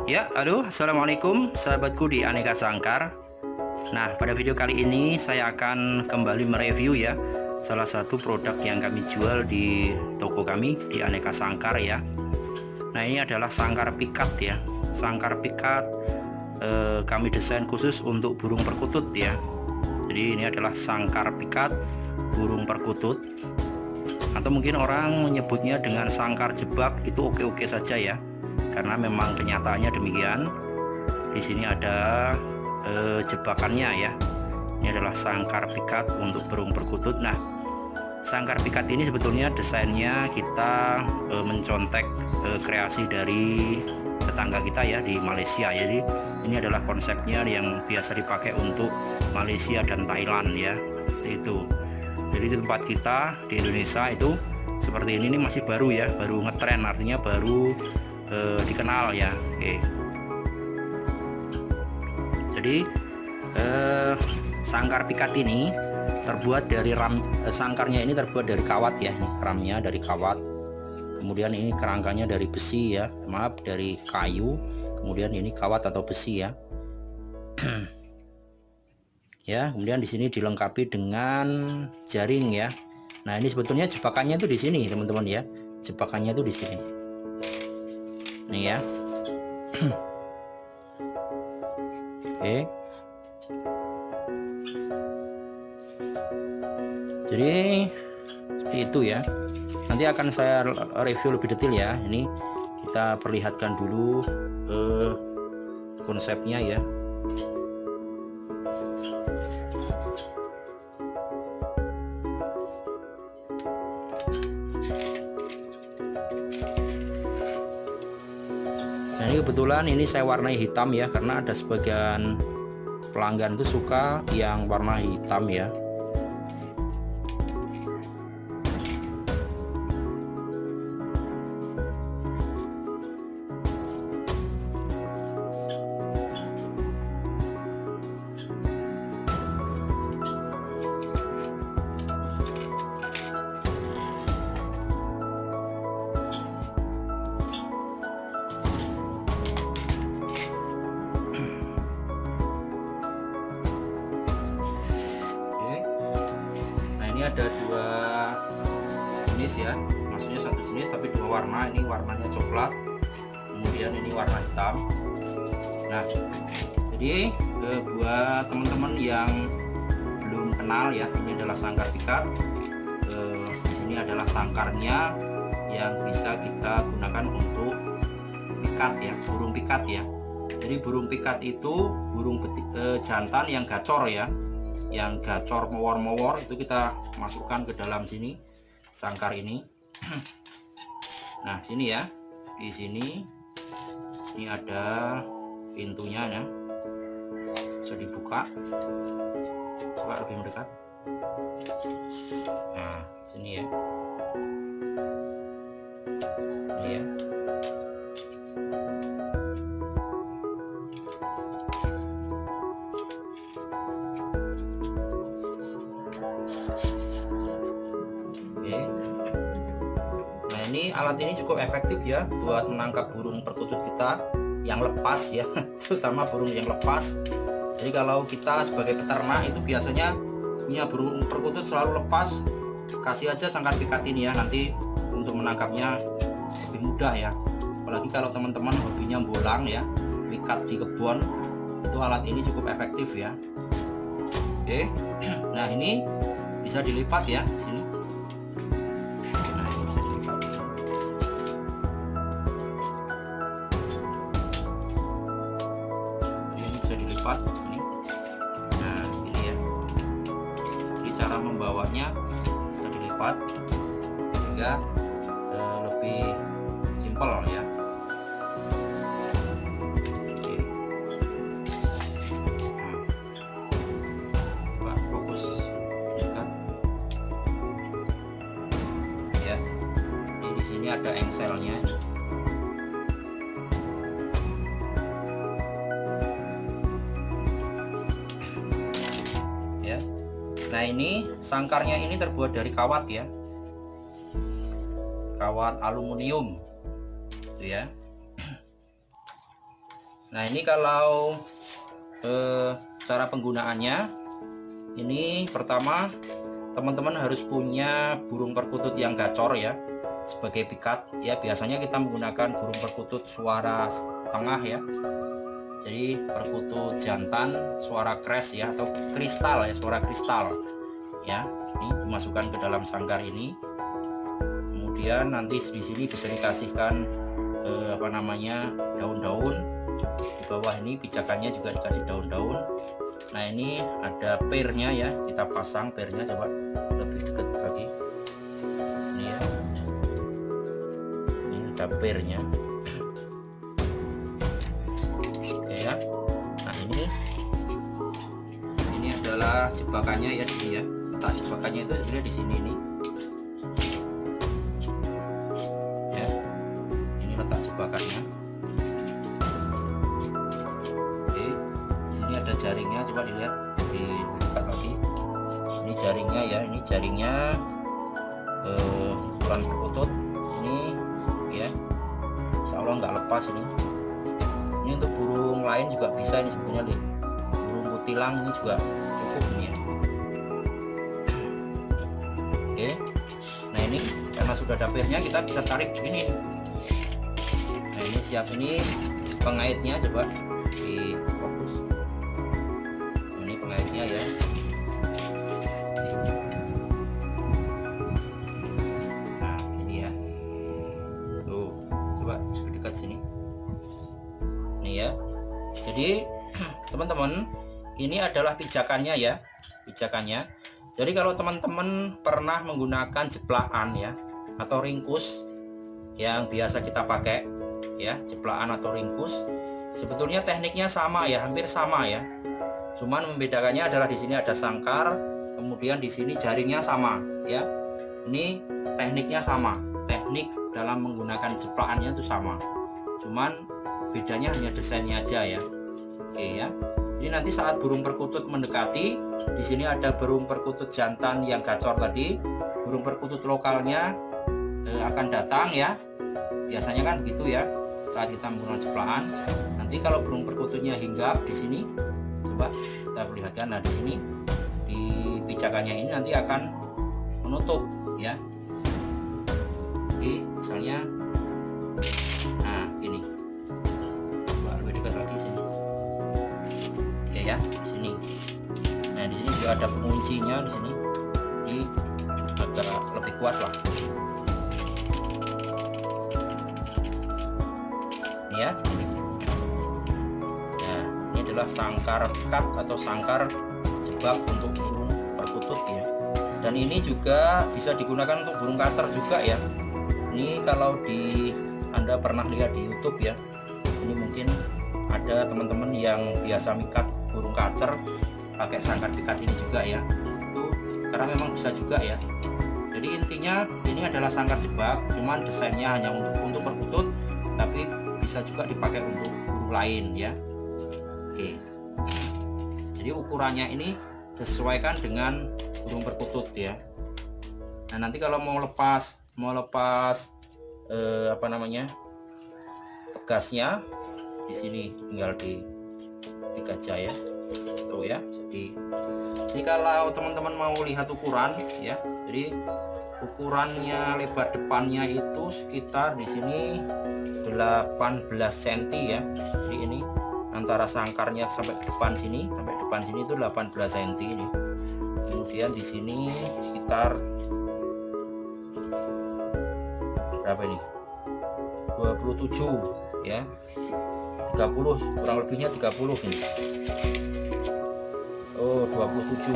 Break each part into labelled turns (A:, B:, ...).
A: Ya, halo, assalamualaikum sahabatku di Aneka Sangkar. Nah, pada video kali ini saya akan kembali mereview ya salah satu produk yang kami jual di toko kami di Aneka Sangkar ya. Nah, ini adalah sangkar pikat ya. Sangkar pikat kami desain khusus untuk burung perkutut ya. Jadi ini adalah sangkar pikat burung perkutut, atau mungkin orang menyebutnya dengan sangkar jebak, itu oke-oke saja ya, karena memang kenyataannya demikian. Di sini ada jebakannya ya. Ini adalah sangkar pikat untuk burung perkutut. Nah, sangkar pikat ini sebetulnya desainnya kita mencontek kreasi dari tetangga kita ya di Malaysia. Jadi ini adalah konsepnya yang biasa dipakai untuk Malaysia dan Thailand ya, seperti itu. Jadi di tempat kita di Indonesia itu seperti ini masih baru ya, baru ngetren, artinya baru dikenal ya. Oke. Jadi sangkar pikat ini terbuat dari ram, sangkarnya ini terbuat dari kawat ya, ini ramnya dari kawat, kemudian ini kerangkanya dari besi ya, maaf, dari kayu, kemudian ini kawat atau besi ya. Ya, kemudian di sini dilengkapi dengan jaring ya. Nah, ini sebetulnya jebakannya itu di sini teman-teman ya, jebakannya itu di sini nih ya. Oke, jadi seperti itu ya. Nanti akan saya review lebih detail ya. Ini kita perlihatkan dulu konsepnya ya. Nah, ini kebetulan ini saya warnai hitam ya, karena ada sebagian pelanggan itu suka yang warna hitam ya. Ini ada dua jenis ya, maksudnya satu jenis tapi dua warna. Ini warnanya coklat, kemudian ini warna hitam. Nah, jadi buat teman-teman yang belum kenal ya, ini adalah sangkar pikat. Di sini adalah sangkarnya yang bisa kita gunakan untuk pikat ya, burung pikat ya. Jadi burung pikat itu burung jantan yang gacor ya, yang gacor mowor-mowor, itu kita masukkan ke dalam sini sangkar ini. Nah, sini ya, di sini ini ada pintunya ya, bisa dibuka, coba lebih mendekat. Nah, sini ya, ini ya. Nah, ini alat ini cukup efektif ya buat menangkap burung perkutut kita yang lepas ya, terutama burung yang lepas. Jadi kalau kita sebagai peternak itu biasanya punya burung perkutut selalu lepas, kasih aja sangkar pikat ini ya, nanti untuk menangkapnya lebih mudah ya. Apalagi kalau teman-teman hobinya bolang ya, pikat di kebun, itu alat ini cukup efektif ya. Oke. Nah, ini bisa dilipat ya sini. Nah, ini bisa dilipat. Ini bisa dilipat ini. Nah, ini ya. Jadi cara membawanya bisa dilipat sehingga lebih simpel ya. Di sini ada engselnya ya. Nah, ini sangkarnya ini terbuat dari kawat ya, kawat aluminium itu ya. Nah, ini kalau cara penggunaannya, ini pertama teman-teman harus punya burung perkutut yang gacor ya sebagai pikat ya. Biasanya kita menggunakan burung perkutut suara tengah ya, jadi perkutut jantan suara crash ya, atau kristal ya, suara kristal ya. Ini dimasukkan ke dalam sangkar ini, kemudian nanti di sini bisa dikasihkan daun-daun. Di bawah ini pijakannya juga dikasih daun-daun. Nah, ini ada pairnya ya, kita pasang pairnya, coba lebih dekat lagi. Ini ya, ini ada pairnya. Oke ya. Nah, ini adalah jebakannya ya, di sini ya. Letak jebakannya itu sebenarnya di sini nih. Ya, ini letak jebakannya. Ada jaringnya, coba dilihat di dekat lagi. Ini jaringnya ya, ini jaringnya ukuran perkutut ini ya, insya Allah nggak lepas ini. Ini untuk burung lain juga bisa ini sebetulnya nih, burung kutilang ini juga cukup ini ya. Oke, nah ini karena sudah ada pairnya, kita bisa tarik begini. Nah, ini siap, ini pengaitnya, coba di fokus. Pengaitnya ya. Nah, ini ya. Tuh, coba dekat sini. Nih ya. Jadi, teman-teman, ini adalah pijakannya ya. Pijakannya. Jadi kalau teman-teman pernah menggunakan jeplaan ya, atau ringkus yang biasa kita pakai ya, jeplaan atau ringkus, sebetulnya tekniknya sama ya, hampir sama ya. Cuman membedakannya adalah di sini ada sangkar, kemudian di sini jaringnya sama ya. Ini tekniknya sama, teknik dalam menggunakan jeplaannya itu sama. Cuman bedanya hanya desainnya aja ya. Oke ya. Jadi nanti saat burung perkutut mendekati, di sini ada burung perkutut jantan yang gacor tadi, burung perkutut lokalnya akan datang ya. Biasanya kan begitu ya saat kita menggunakan jeplaan. Nanti kalau burung perkututnya hinggap di sini, coba kita perlihatkan. Nah, di sini di pijakannya ini nanti akan menutup ya. Oke, misalnya nah gini, coba lebih dekat lagi sini. Oke ya, di sini. Nah, di sini juga ada penguncinya di sini. Di agak lebih kuat lah. Ini ya. Sangkar cut atau sangkar jebak untuk burung perkutut ya. Dan ini juga bisa digunakan untuk burung kacer juga ya. Ini kalau Anda pernah lihat di YouTube ya, ini mungkin ada teman-teman yang biasa mikat burung kacer pakai sangkar pikat ini juga ya. Itu karena memang bisa juga ya. Jadi intinya ini adalah sangkar jebak, cuman desainnya hanya untuk perkutut, tapi bisa juga dipakai untuk burung lain ya. Oke, jadi ukurannya ini disesuaikan dengan burung perkutut ya. Nah, nanti kalau mau lepas pegasnya, di sini tinggal digaja ya. Tuh ya. Jadi kalau teman-teman mau lihat ukuran ya, jadi ukurannya lebar depannya itu sekitar di sini 18 cm ya. Jadi ini antara sangkarnya sampai depan sini itu 18 cm ini. Kemudian di sini sekitar berapa ini? 27 ya. 30 kurang lebihnya 30 ini. Oh, 27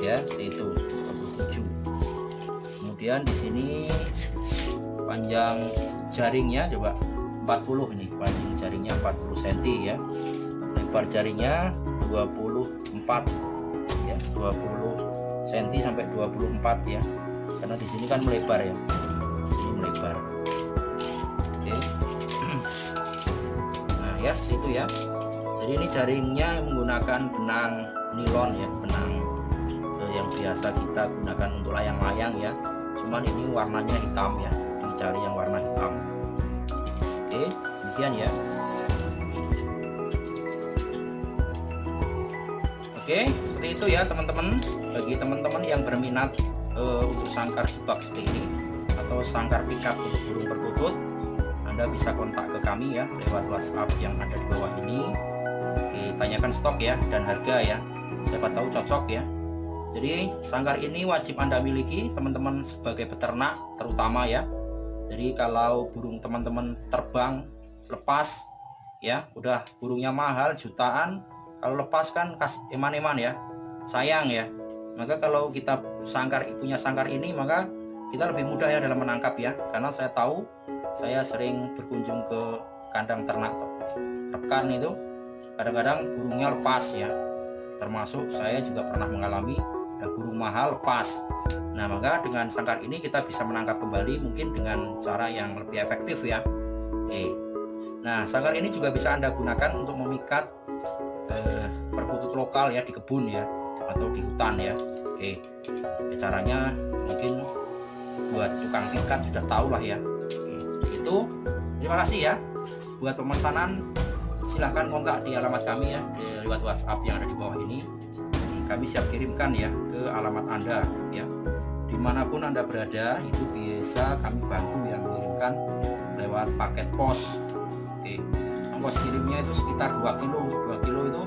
A: ya, itu 27. Kemudian di sini panjang jaringnya coba 40 ini, panjang jaringnya 40 cm ya, lebar jaringnya 24 ya, 20 cm sampai 24 ya, karena di sini kan melebar ya, di sini melebar. Oke. Nah ya, itu ya. Jadi ini jaringnya menggunakan benang nilon ya, benang yang biasa kita gunakan untuk layang-layang ya, cuman ini warnanya hitam ya, dicari yang warna hitam. Oke, demikian ya. Oke, seperti itu ya teman-teman. Bagi teman-teman yang berminat untuk sangkar jebak seperti ini atau sangkar pikat untuk burung perkutut, Anda bisa kontak ke kami ya lewat WhatsApp yang ada di bawah ini. Oke, tanyakan stok ya dan harga ya, siapa tahu cocok ya. Jadi sangkar ini wajib Anda miliki teman-teman sebagai peternak terutama ya. Jadi kalau burung teman-teman terbang lepas ya, udah burungnya mahal jutaan, kalau lepas kan eman-eman ya, sayang ya. Maka kalau kita punya sangkar ini, maka kita lebih mudah ya dalam menangkap ya. Karena saya tahu, saya sering berkunjung ke kandang ternak rekan itu, kadang-kadang burungnya lepas ya. Termasuk saya juga pernah mengalami ada burung mahal lepas. Nah, maka dengan sangkar ini kita bisa menangkap kembali mungkin dengan cara yang lebih efektif ya. Oke. Nah, sangkar ini juga bisa Anda gunakan untuk memikat perkutut lokal ya di kebun ya atau di hutan ya. Oke. Ya, caranya mungkin buat tukang pikat sudah tahu lah ya. Oke, itu. Terima kasih ya. Buat pemesanan silahkan kontak di alamat kami ya lewat WhatsApp yang ada di bawah ini. Kami siap kirimkan ya ke alamat Anda ya. Dimanapun Anda berada itu bisa kami bantu yang mengirimkan lewat paket pos. Oke, ongkos kirimnya itu sekitar 2 kilo. Untuk 2 kilo itu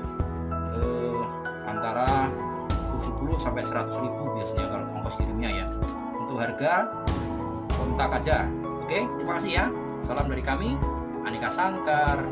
A: antara 70 sampai 100 ribu biasanya kalau ongkos kirimnya ya. Untuk harga kontak aja. Oke, terima kasih ya. Salam dari kami, Aneka Sangkar.